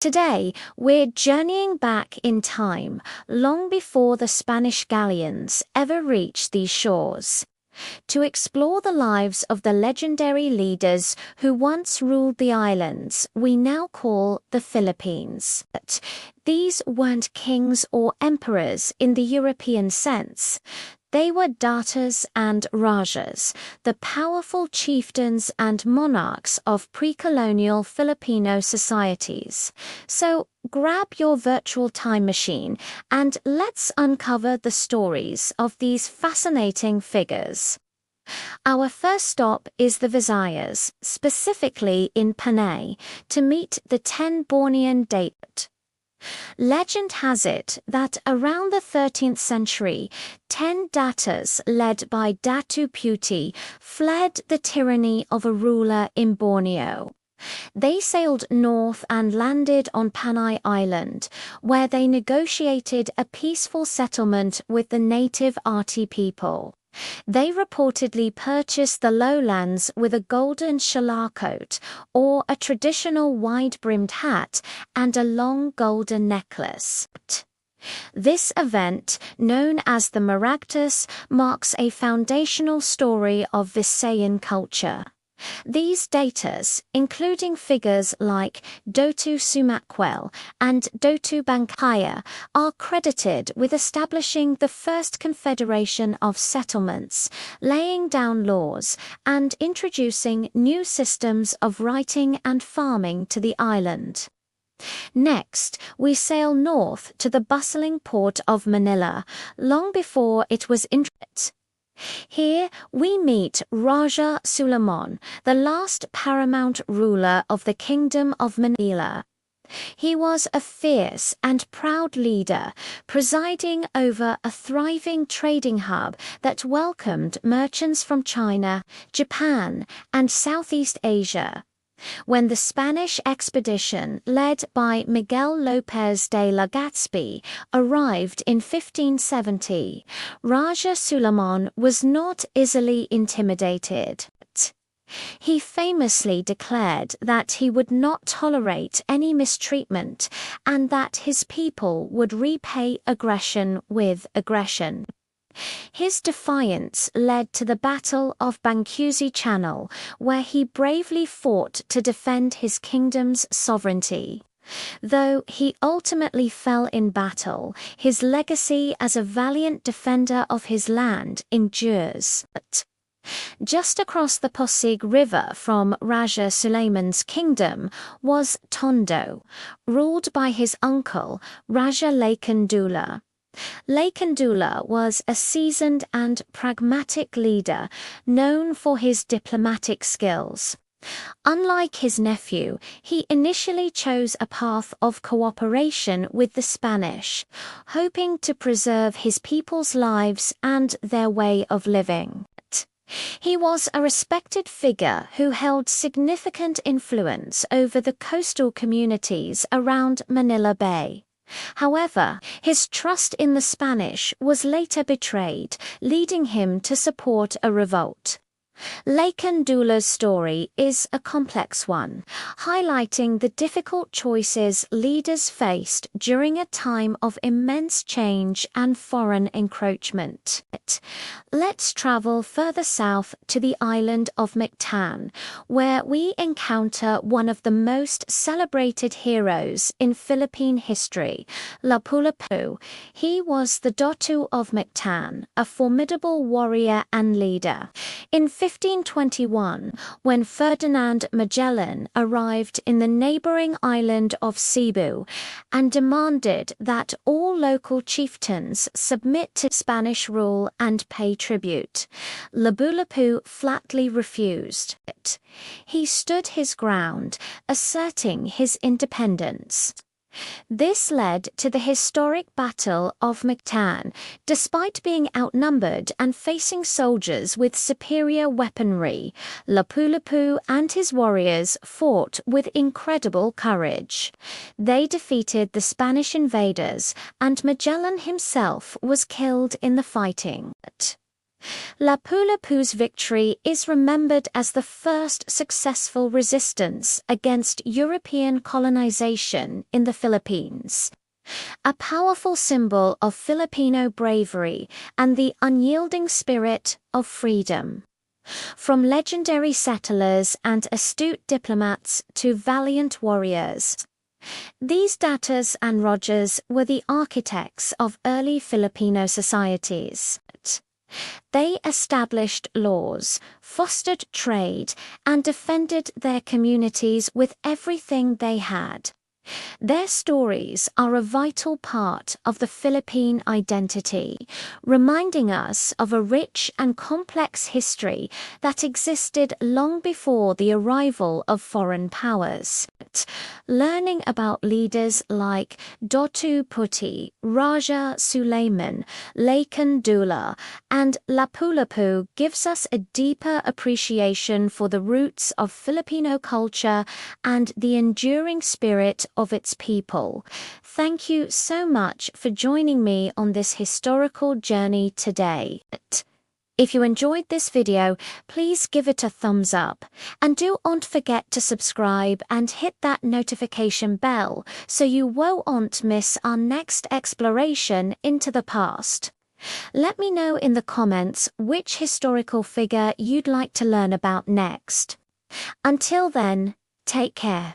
Today, we're journeying back in time, long before the Spanish galleons ever reached these shores, to explore the lives of the legendary leaders who once ruled the islands we now call the Philippines. But these weren't kings or emperors in the European sense. They were datus and rajahs, the powerful chieftains and monarchs of pre-colonial Filipino societies. So grab your virtual time machine and let's uncover the stories of these fascinating figures. Our first stop is the Visayas, specifically in Panay, to meet the 10 Bornean datus. Legend has it that around the 13th century, 10 datus led by Datu Puti fled the tyranny of a ruler in Borneo. They sailed north and landed on Panay Island, where they negotiated a peaceful settlement with the native Ati people. They reportedly purchased the lowlands with a golden shalar coat, or a traditional wide-brimmed hat, and a long golden necklace. This event, known as the Maragtas, marks a foundational story of Visayan culture. These datus, including figures like Dotu Sumakwel and Dotu Bangkaya, are credited with establishing the first confederation of settlements, laying down laws, and introducing new systems of writing and farming to the island. Next, we sail north to the bustling port of Manila, long before it was intricate. Here we meet Raja Suleiman, the last paramount ruler of the Kingdom of Manila. He was a fierce and proud leader, presiding over a thriving trading hub that welcomed merchants from China, Japan, and Southeast Asia. When the Spanish expedition, led by Miguel López de Legazpi, arrived in 1570, Raja Suleiman was not easily intimidated. He famously declared that he would not tolerate any mistreatment and that his people would repay aggression with aggression. His defiance led to the Battle of Bangkusi Channel, where he bravely fought to defend his kingdom's sovereignty. Though he ultimately fell in battle, his legacy as a valiant defender of his land endures. Just across the Pasig River from Raja Suleiman's kingdom was Tondo, ruled by his uncle, Raja Lakan Dula. Lakan Dula was a seasoned and pragmatic leader, known for his diplomatic skills. Unlike his nephew, he initially chose a path of cooperation with the Spanish, hoping to preserve his people's lives and their way of living. He was a respected figure who held significant influence over the coastal communities around Manila Bay. However, his trust in the Spanish was later betrayed, leading him to support a revolt. Lakan Dula's story is a complex one, highlighting the difficult choices leaders faced during a time of immense change and foreign encroachment. Let's travel further south to the island of Mactan, where we encounter one of the most celebrated heroes in Philippine history, Lapu-Lapu. He was the Dotu of Mactan, a formidable warrior and leader. In 1521, when Ferdinand Magellan arrived in the neighboring island of Cebu and demanded that all local chieftains submit to Spanish rule and pay tribute, Lapu-Lapu flatly refused. He stood his ground, asserting his independence. This led to the historic Battle of Mactan. Despite being outnumbered and facing soldiers with superior weaponry, Lapu-Lapu and his warriors fought with incredible courage. They defeated the Spanish invaders, and Magellan himself was killed in the fighting. Lapu-Lapu's victory is remembered as the first successful resistance against European colonization in the Philippines, a powerful symbol of Filipino bravery and the unyielding spirit of freedom. From legendary settlers and astute diplomats to valiant warriors, these datus and rajahs were the architects of early Filipino societies. They established laws, fostered trade, and defended their communities with everything they had. Their stories are a vital part of the Philippine identity, reminding us of a rich and complex history that existed long before the arrival of foreign powers. Learning about leaders like Datu Puti, Raja Sulaiman, Lakan Dula, and Lapu-Lapu gives us a deeper appreciation for the roots of Filipino culture and the enduring spirit of its people. Thank you so much for joining me on this historical journey today. If you enjoyed this video, please give it a thumbs up, and don't forget to subscribe and hit that notification bell so you won't miss our next exploration into the past. Let me know in the comments which historical figure you'd like to learn about next. Until then, take care.